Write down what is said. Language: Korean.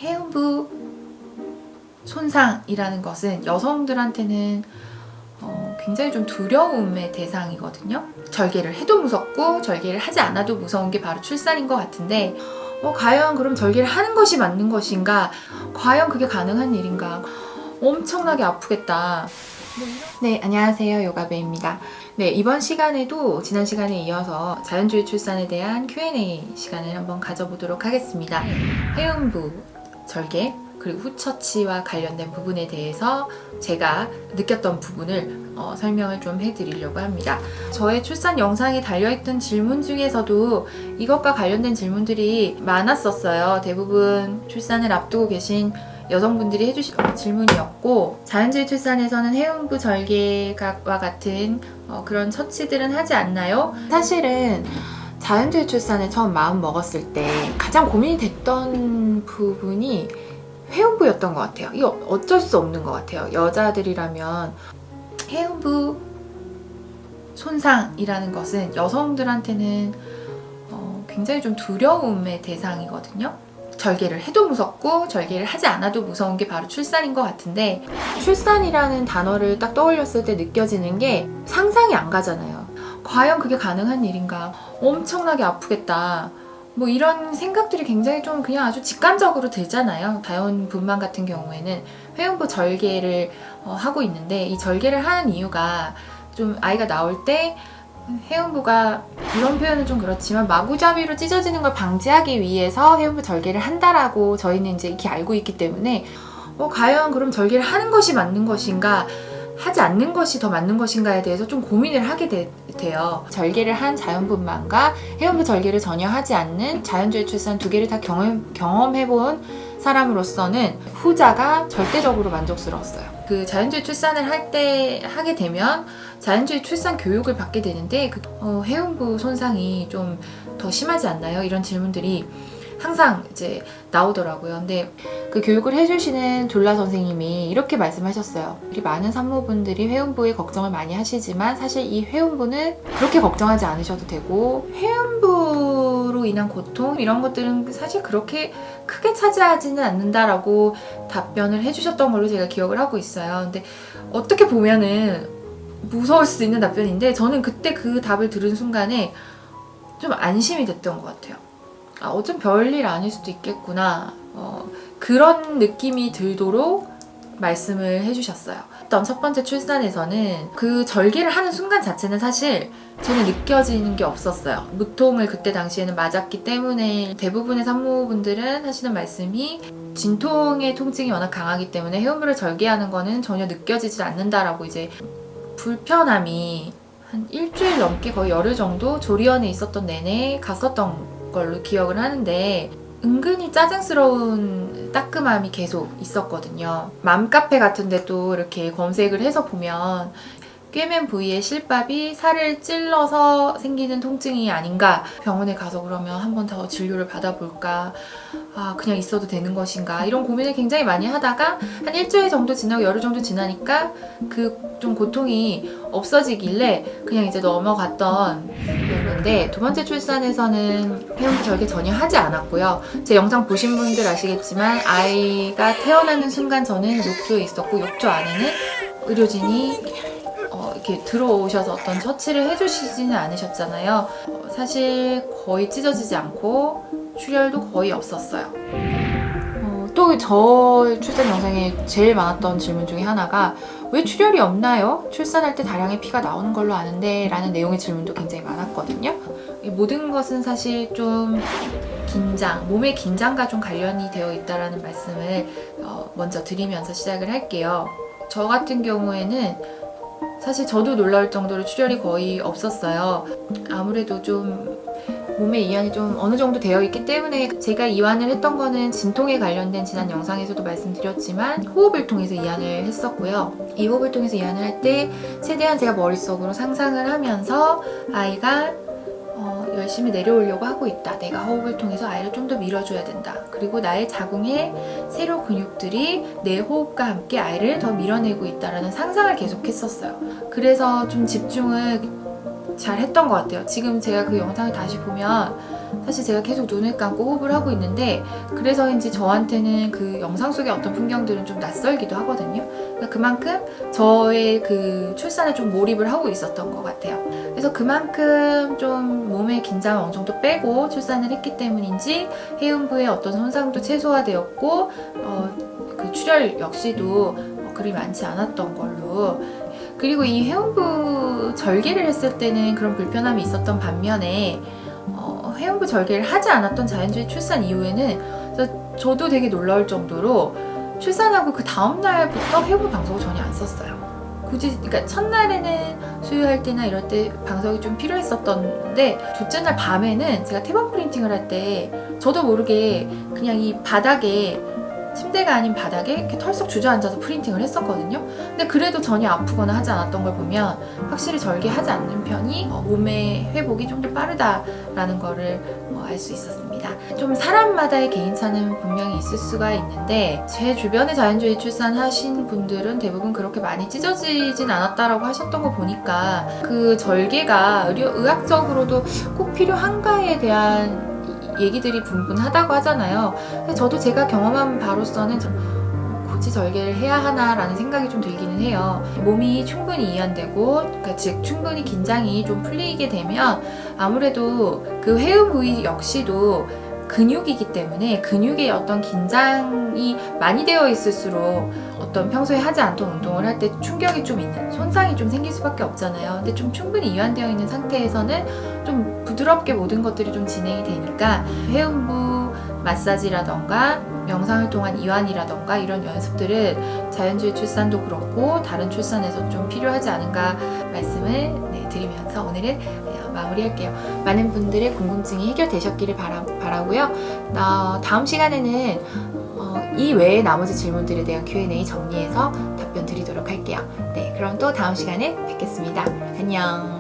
해음부 손상이라는 것은 여성들한테는 굉장히 좀 두려움의 대상이거든요. 절개를 해도 무섭고 절개를 하지 않아도 무서운 게 바로 출산인 것 같은데 과연 그럼 절개를 하는 것이 맞는 것인가? 과연 그게 가능한 일인가? 엄청나게 아프겠다. 네, 안녕하세요. 요가베입니다. 네, 이번 시간에도 지난 시간에 이어서 자연주의 출산에 대한 Q&A 시간을 한번 가져보도록 하겠습니다. 해음부, 절개, 그리고 후처치와 관련된 부분에 대해서 제가 느꼈던 부분을 설명을 좀 해드리려고 합니다. 저의 출산 영상에 달려있던 질문 중에서도 이것과 관련된 질문들이 많았었어요. 대부분 출산을 앞두고 계신 여성분들이 해주신 질문이었고, 자연주의 출산에서는 해음부 절개와 같은 그런 처치들은 하지 않나요? 사실은 자연주의 출산에 처음 마음 먹었을 때 가장 고민이 됐던 부분이 해음부였던 것 같아요. 이거 어쩔 수 없는 것 같아요. 여자들이라면 해음부 손상이라는 것은 여성들한테는 굉장히 좀 두려움의 대상이거든요. 절개를 해도 무섭고 절개를 하지 않아도 무서운 게 바로 출산인 것 같은데, 출산이라는 단어를 딱 떠올렸을 때 느껴지는 게 상상이 안 가잖아요. 과연 그게 가능한 일인가? 엄청나게 아프겠다. 뭐 이런 생각들이 굉장히 좀 그냥 아주 직관적으로 들잖아요. 자연분만 같은 경우에는 회음부 절개를 하고 있는데, 이 절개를 하는 이유가 좀 아이가 나올 때 해음부가, 이런 표현은 좀 그렇지만 마구잡이로 찢어지는 걸 방지하기 위해서 해음부 절개를 한다라고 저희는 이제 이렇게 알고 있기 때문에 과연 그럼 절개를 하는 것이 맞는 것인가, 하지 않는 것이 더 맞는 것인가에 대해서 좀 고민을 하게 돼요. 절개를 한 자연분만과 해음부 절개를 전혀 하지 않는 자연주의 출산 두 개를 다 경험해본 사람으로서는 후자가 절대적으로 만족스러웠어요. 그 자연주의 출산을 하게 되면 자연주의 출산 교육을 받게 되는데 해음부 손상이 좀 더 심하지 않나요? 이런 질문들이 항상 이제 나오더라고요. 근데 그 교육을 해주시는 졸라 선생님이 이렇게 말씀하셨어요. 우리 많은 산모분들이 회음부에 걱정을 많이 하시지만 사실 이 회음부는 그렇게 걱정하지 않으셔도 되고, 회음부로 인한 고통 이런 것들은 사실 그렇게 크게 차지하지는 않는다라고 답변을 해주셨던 걸로 제가 기억을 하고 있어요. 근데 어떻게 보면은 무서울 수 있는 답변인데, 저는 그때 그 답을 들은 순간에 좀 안심이 됐던 것 같아요. 어쩜 별일 아닐 수도 있겠구나, 그런 느낌이 들도록 말씀을 해주셨어요. 첫 번째 출산에서는 그 절개를 하는 순간 자체는 사실 저는 느껴지는 게 없었어요. 무통을 그때 당시에는 맞았기 때문에 대부분의 산모분들은 하시는 말씀이 진통의 통증이 워낙 강하기 때문에 해음부를 절개하는 거는 전혀 느껴지지 않는다라고, 이제 불편함이 한 일주일 넘게 거의 열흘 정도 조리원에 있었던 내내 갔었던 걸로 기억을 하는데, 은근히 짜증스러운 따끔함이 계속 있었거든요. 맘카페 같은 데도 이렇게 검색을 해서 보면 꿰맨 부위의 실밥이 살을 찔러서 생기는 통증이 아닌가, 병원에 가서 그러면 한 번 더 진료를 받아볼까, 그냥 있어도 되는 것인가, 이런 고민을 굉장히 많이 하다가 한 일주일 정도 지나고 열흘 정도 지나니까 그 좀 고통이 없어지길래 그냥 이제 넘어갔던 건데, 두 번째 출산에서는 해음부 절개 전혀 하지 않았고요. 제 영상 보신 분들 아시겠지만 아이가 태어나는 순간 저는 욕조에 있었고, 욕조 안에는 의료진이 이렇게 들어오셔서 어떤 처치를 해주시지는 않으셨잖아요. 사실 거의 찢어지지 않고 출혈도 거의 없었어요. 또 저 출산 영상에 제일 많았던 질문 중에 하나가 왜 출혈이 없나요? 출산할 때 다량의 피가 나오는 걸로 아는데 라는 내용의 질문도 굉장히 많았거든요. 이 모든 것은 사실 좀 몸의 긴장과 좀 관련이 되어 있다라는 말씀을 먼저 드리면서 시작을 할게요. 저 같은 경우에는 사실 저도 놀라울 정도로 출혈이 거의 없었어요. 아무래도 좀 몸에 이완이 좀 어느 정도 되어 있기 때문에, 제가 이완을 했던 거는 진통에 관련된 지난 영상에서도 말씀드렸지만 호흡을 통해서 이완을 했었고요. 이 호흡을 통해서 이완을 할 때 최대한 제가 머릿속으로 상상을 하면서 아이가 열심히 내려오려고 하고 있다, 내가 호흡을 통해서 아이를 좀 더 밀어줘야 된다, 그리고 나의 자궁의 세로 근육들이 내 호흡과 함께 아이를 더 밀어내고 있다라는 상상을 계속 했었어요. 그래서 좀 집중을 잘 했던 것 같아요. 지금 제가 그 영상을 다시 보면 사실 제가 계속 눈을 감고 호흡을 하고 있는데 그래서인지 저한테는 그 영상 속의 어떤 풍경들은 좀 낯설기도 하거든요. 그러니까 그만큼 저의 그 출산에 좀 몰입을 하고 있었던 것 같아요. 그래서 그만큼 좀 몸의 긴장을 어느 정도 빼고 출산을 했기 때문인지 해운부의 어떤 손상도 최소화되었고 그 출혈 역시도 그리 많지 않았던 걸로. 그리고 이 해운부 절개를 했을 때는 그런 불편함이 있었던 반면에 해운부 절개를 하지 않았던 자연주의 출산 이후에는 저도 되게 놀라울 정도로 출산하고 그 다음날부터 해운부 방석을 전혀 안 썼어요. 굳이, 그러니까 첫날에는 수유할 때나 이럴 때 방석이 좀 필요했었던데 둘째 날 밤에는 제가 태반 프린팅을 할 때 저도 모르게 그냥 이 바닥에, 침대가 아닌 바닥에 이렇게 털썩 주저앉아서 프린팅을 했었거든요. 근데 그래도 전혀 아프거나 하지 않았던 걸 보면 확실히 절개하지 않는 편이 몸의 회복이 좀 더 빠르다라는 거를 알 수 있었습니다. 좀 사람마다의 개인차는 분명히 있을 수가 있는데 제 주변에 자연주의 출산하신 분들은 대부분 그렇게 많이 찢어지진 않았다라고 하셨던 거 보니까 그 절개가 의학적으로도 꼭 필요한가에 대한 얘기들이 분분하다고 하잖아요. 근데 저도 제가 경험한 바로서는 굳이 절개를 해야 하나라는 생각이 좀 들기는 해요. 몸이 충분히 이완되고, 그러니까 즉 충분히 긴장이 좀 풀리게 되면 아무래도 그 회음 부위 역시도 근육이기 때문에 근육에 어떤 긴장이 많이 되어 있을수록 어떤 평소에 하지 않던 운동을 할 때 충격이 좀 있는, 손상이 좀 생길 수밖에 없잖아요. 근데 좀 충분히 이완되어 있는 상태에서는 좀 부드럽게 모든 것들이 좀 진행이 되니까 해음부 마사지라던가 명상을 통한 이완이라던가 이런 연습들은 자연주의 출산도 그렇고 다른 출산에서 좀 필요하지 않은가 말씀을 드리면서 오늘은 마무리할게요. 많은 분들의 궁금증이 해결되셨기를 바라고요. 다음 시간에는 이 외에 나머지 질문들에 대한 Q&A 정리해서 답변 드리도록 할게요. 네, 그럼 또 다음 시간에 뵙겠습니다. 안녕.